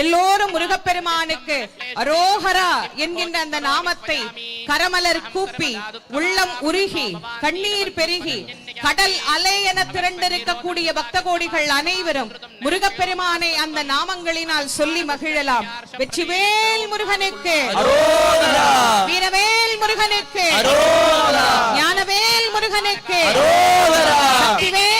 எல்லோரும் முருகப்பெருமானுக்கு அரோகரா என்கின்ற அந்த நாமத்தை கரமலர் கூப்பி உள்ளம் உருகி கண்ணீர் பெருகி கடல் அலை என திரண்டிருக்கக்கூடிய பக்த கோடிகள் அனைவரும் முருகப்பெருமானை அந்த நாமங்களினால் சொல்லி மகிழலாம். வெற்றிவேல் முருகனுக்கு, வீரவேல் முருகனுக்கு, ஞானவேல் முருகனுக்கு, சக்திவேல்